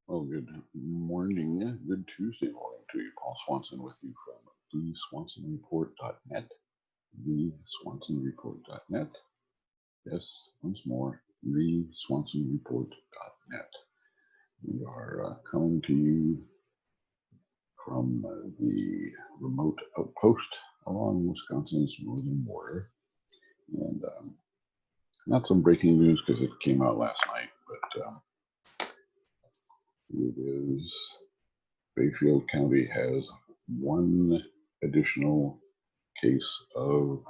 Well, good morning. Good Tuesday morning to you. Paul Swanson with you from theswansonreport.net. Theswansonreport.net. Yes, once more, theswansonreport.net. We are coming to you from the remote outpost along Wisconsin's northern border. And not some breaking news because it came out last night, but it is Bayfield County has one additional case of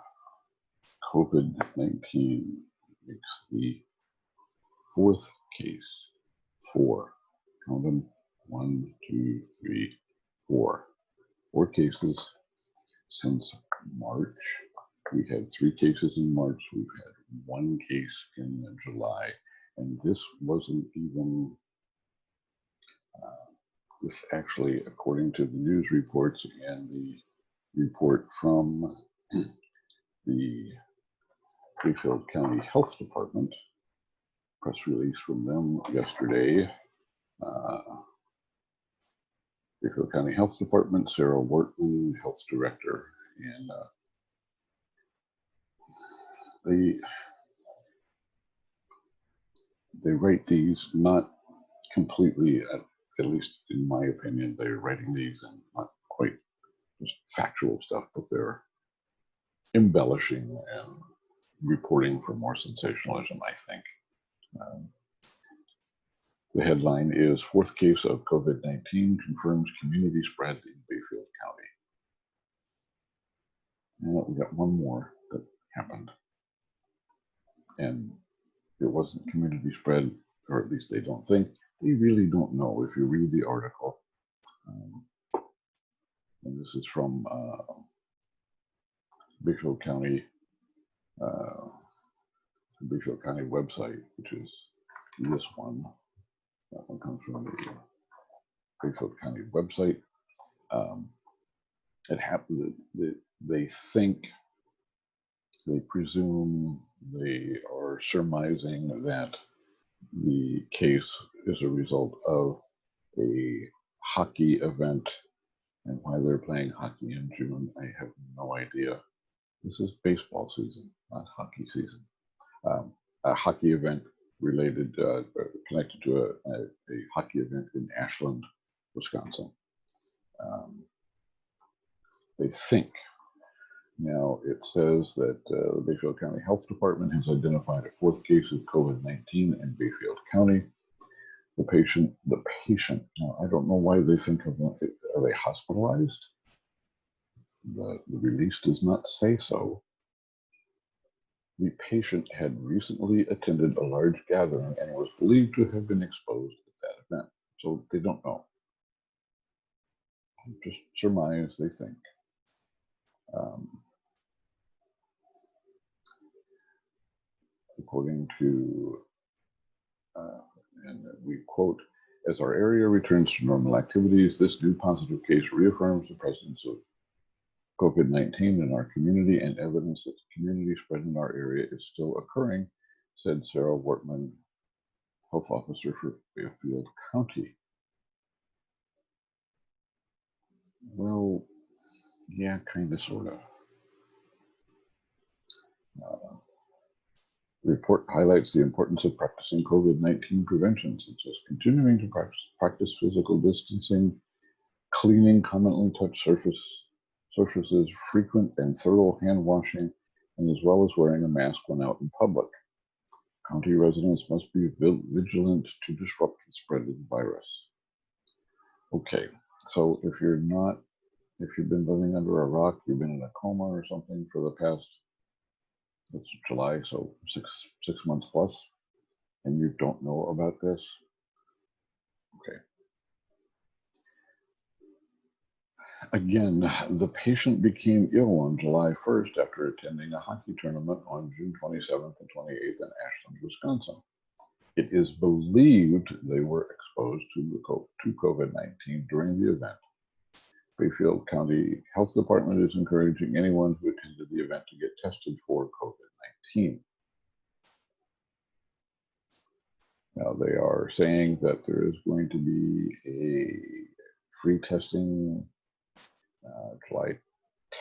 COVID-19. Makes the fourth case. Four. Count them. 1, 2, 3, 4. 4 cases since March. We had 3 cases in March. We've had 1 case in July. And this wasn't even this actually, according to the news reports and the report from the Bayfield County Health Department, press release from them yesterday. Bayfield County Health Department, Sarah Wortman, Health Director, and they write these not completely, at least in my opinion, they're writing these and not quite just factual stuff, but they're embellishing and reporting for more sensationalism, I think. The headline is fourth case of COVID-19 confirms community spread in Bayfield County. And we got one more that happened. And it wasn't community spread, or at least they don't think. They really don't know if you read the article. And this is from Bayfield County website, which is this one. That one comes from the Bayfield County website. It happened that they think, they presume, they are surmising that the case is a result of a hockey event. And why they're playing hockey in June, I have no idea. This is baseball season, not hockey season. A hockey event related, connected to a hockey event in Ashland, Wisconsin. They think. Now, it says that the Bayfield County Health Department has identified a fourth case of COVID-19 in Bayfield County. The patient, now I don't know why they think of them. Are they hospitalized? The release does not say so. The patient had recently attended a large gathering and was believed to have been exposed at that event. So they don't know. Just surmise, they think. According to, and we quote, as our area returns to normal activities, this new positive case reaffirms the presence of COVID-19 in our community and evidence that community spread in our area is still occurring, said Sarah Wortman, health officer for Bayfield County. Well, yeah, kind of, sort of. The report highlights the importance of practicing COVID-19 prevention, such as continuing to practice physical distancing, cleaning commonly touched surfaces, frequent and thorough hand washing, and as well as wearing a mask when out in public. County residents must be vigilant to disrupt the spread of the virus. Okay, so if you've been living under a rock, you've been in a coma or something for the past, it's July, so six months plus, and you don't know about this, okay. Again, the patient became ill on July 1st after attending a hockey tournament on June 27th and 28th in Ashland, Wisconsin. It is believed they were exposed to COVID-19 during the event. Bayfield County Health Department is encouraging anyone who attended the event to get tested for COVID-19. Now, they are saying that there is going to be a free testing July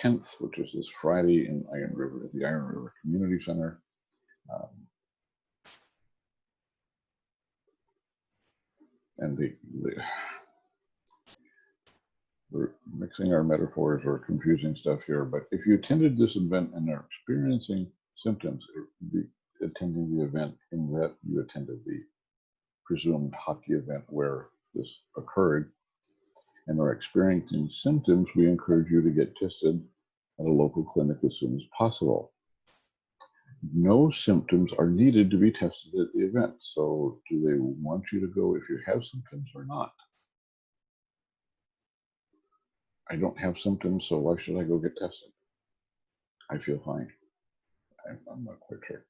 10th, which is this Friday in Iron River, at the Iron River Community Center. And we're mixing our metaphors or confusing stuff here, but if you attended this event and are experiencing symptoms, attending the event in that you attended the presumed hockey event where this occurred and are experiencing symptoms, we encourage you to get tested at a local clinic as soon as possible. No symptoms are needed to be tested at the event. So do they want you to go if you have symptoms or not? I don't have symptoms, so why should I go get tested? I feel fine. I'm not quite sure.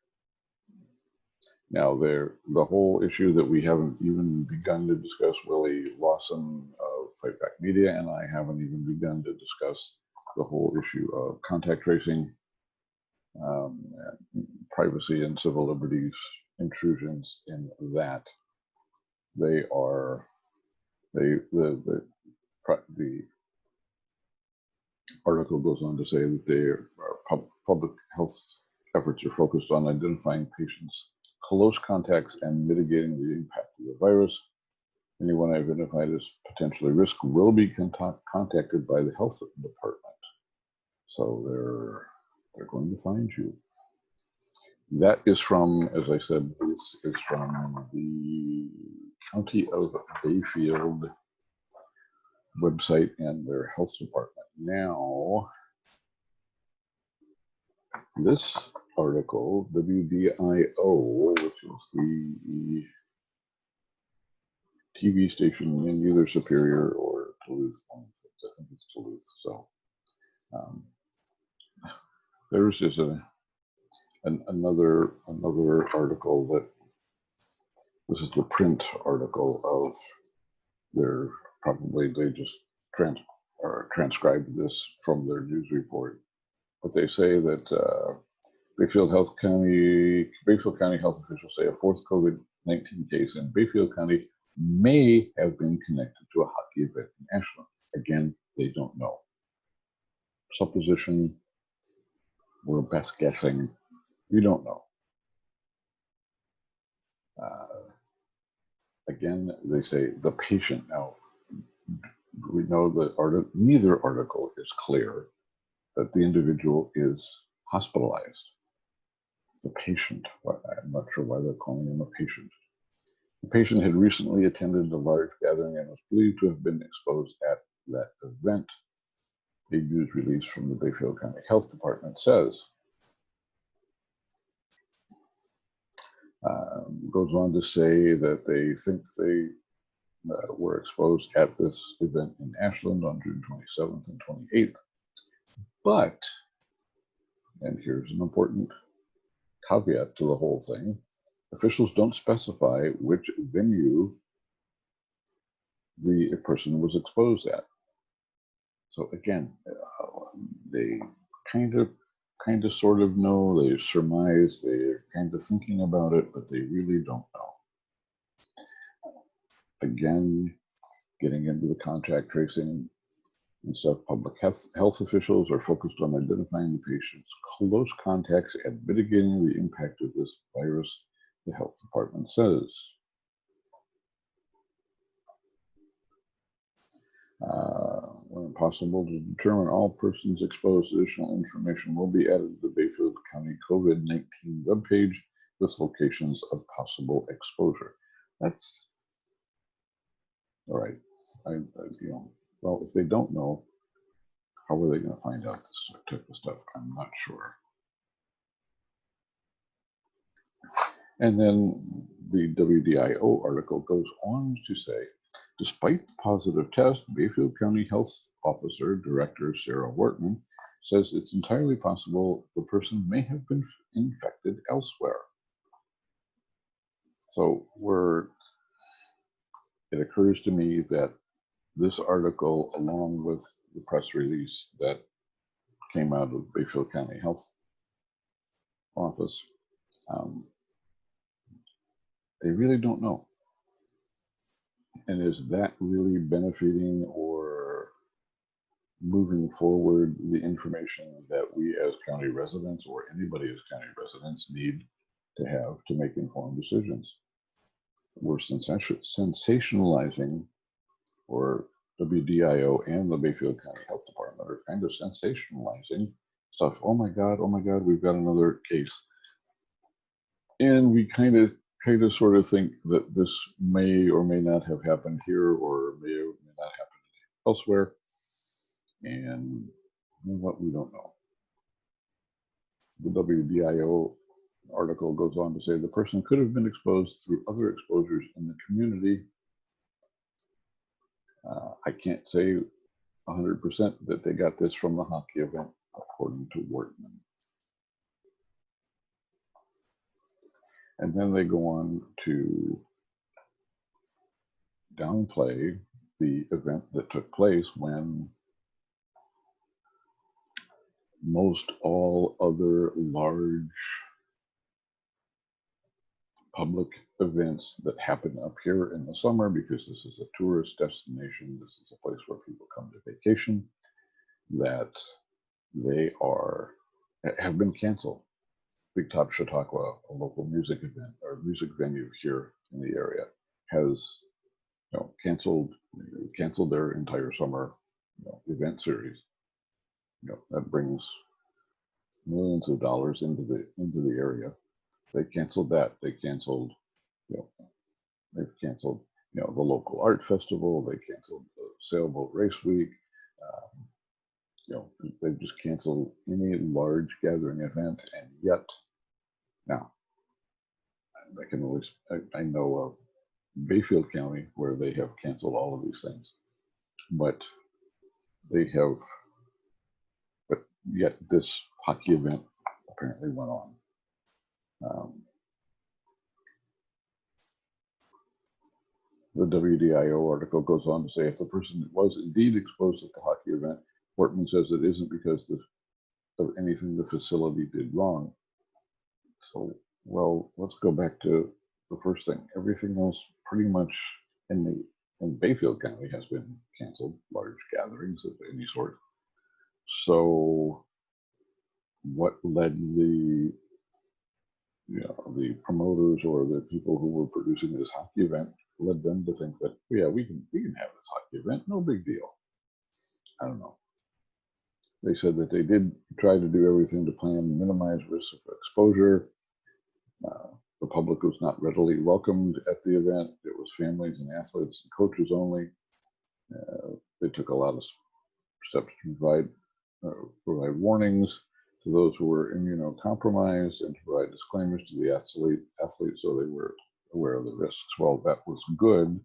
Now, the whole issue that we haven't even begun to discuss, Willie Lawson of Fight Back Media and I haven't even begun to discuss the whole issue of contact tracing, privacy and civil liberties intrusions in that. The article goes on to say that their public health efforts are focused on identifying patients' close contacts and mitigating the impact of the virus. Anyone identified as potentially at risk will be contacted by the health department. So they're going to find you. That is from, as I said, this is from the County of Bayfield website and their health department. Now, this article, WDIO, which is the TV station in either Superior or Duluth, I think it's Duluth. So there's just another article that this is the print article of their, probably they just transcribed this from their news report. But they say that Bayfield County health officials say a fourth COVID-19 case in Bayfield County may have been connected to a hockey event in Ashland. Again, they don't know. Supposition, we're best guessing. We don't know. Again, they say the patient. Now, we know that neither article is clear that the individual is hospitalized. The patient, I'm not sure why they're calling him a patient. The patient had recently attended a large gathering and was believed to have been exposed at that event. A news release from the Bayfield County Health Department says. Goes on to say that they think they were exposed at this event in Ashland on June 27th and 28th. But, and here's an important caveat to the whole thing, officials don't specify which venue the person was exposed at. So again, they kind of sort of know, they surmise, they're kind of thinking about it, but they really don't know. Again, getting into the contact tracing and stuff, public health officials are focused on identifying the patient's close contacts and mitigating the impact of this virus, the health department says. When possible, to determine all persons exposed, additional information will be added to the Bayfield County COVID-19 webpage with locations of possible exposure. That's all right. Well, if they don't know, how are they going to find out this type of stuff? I'm not sure. And then the WDIO article goes on to say, despite the positive test, Bayfield County Health Officer Director Sarah Wortman says it's entirely possible the person may have been infected elsewhere. So it occurs to me that this article, along with the press release that came out of Bayfield County Health Office, they really don't know. And is that really benefiting or moving forward the information that we as county residents or anybody as county residents need to have to make informed decisions? We're sensationalizing, or WDIO and the Bayfield County Health Department are kind of sensationalizing stuff. Oh my God, we've got another case. And we kind of sort of think that this may or may not have happened here or may or may not happen elsewhere. And you know what, we don't know. The WDIO article goes on to say the person could have been exposed through other exposures in the community. I can't say 100% that they got this from the hockey event, according to Wortman. And then they go on to downplay the event that took place when most all other large public events that happen up here in the summer, because this is a tourist destination, this is a place where people come to vacation, that they have been canceled. Big Top Chautauqua, a local music event or music venue here in the area, has canceled their entire summer event series. That brings millions of dollars into the area. They canceled that. They've canceled the local art festival. They canceled the sailboat race week. They've just canceled any large gathering event, and yet now I know of Bayfield County where they have canceled all of these things, but yet this hockey event apparently went on. The WDIO article goes on to say if the person was indeed exposed at the hockey event, Portman says it isn't because of anything the facility did wrong. So, well, let's go back to the first thing. Everything else pretty much in Bayfield County has been canceled, large gatherings of any sort. So what led the promoters or the people who were producing this hockey event led them to think that, yeah, we can have this hockey event, no big deal. I don't know. They said that they did try to do everything to plan and minimize risk of exposure. The public was not readily welcomed at the event. It was families and athletes and coaches only. They took a lot of steps to provide warnings to those who were immunocompromised and to provide disclaimers to the athletes so they were aware of the risks. Well, that was good,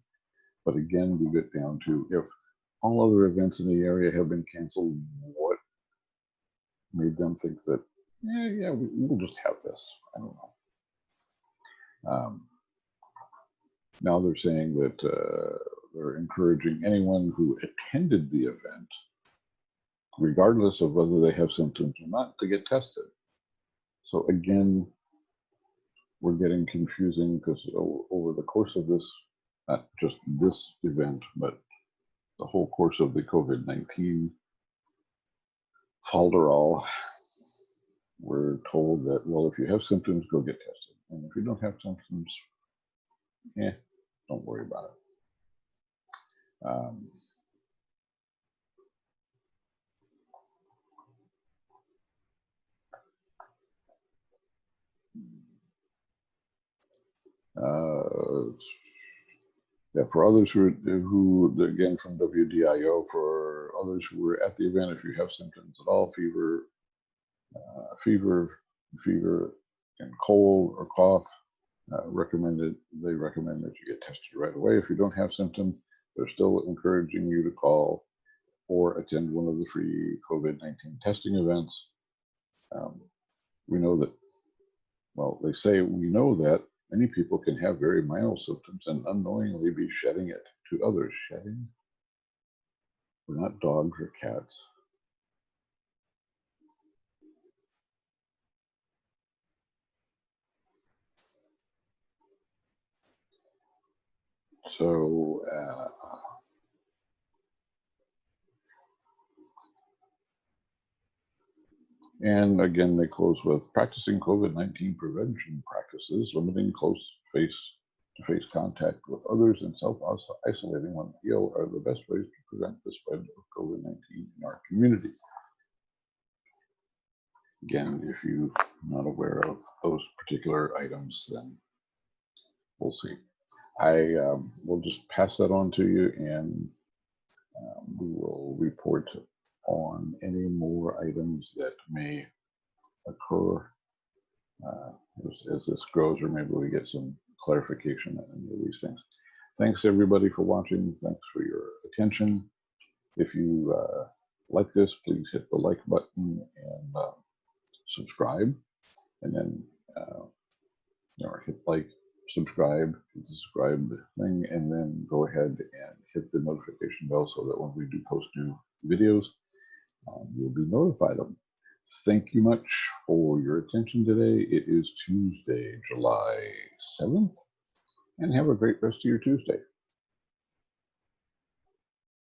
but again, we get down to if all other events in the area have been canceled, what made them think that, we'll just have this? I don't know. Now they're saying that they're encouraging anyone who attended the event, regardless of whether they have symptoms or not, to get tested. So again, we're getting confusing because over the course of this, not just this event, but the whole course of the COVID-19 falderall, we're told that, well, if you have symptoms, go get tested. And if you don't have symptoms, don't worry about it. For others who again from WDIO, for others who were at the event, if you have symptoms at all, fever, and cold or cough, they recommend that you get tested right away. If you don't have symptoms, they're still encouraging you to call or attend one of the free COVID-19 testing events. We know that, they say we know that many people can have very mild symptoms and unknowingly be shedding it to others. Shedding? We're not dogs or cats. So, and again, they close with practicing COVID-19 prevention practices, limiting close face-to-face contact with others and self-isolating when ill are the best ways to prevent the spread of COVID-19 in our community. Again, if you're not aware of those particular items, then we'll see. I will just pass that on to you, and we will report on any more items that may occur as this grows, or maybe we get some clarification on any of these things. Thanks everybody for watching. Thanks for your attention. If you like this, please hit the like button and subscribe, and then hit like, subscribe, hit the subscribe thing, and then go ahead and hit the notification bell so that when we do post new videos, you'll be notified of them. Thank you much for your attention today. It is Tuesday, July 7th, and have a great rest of your Tuesday.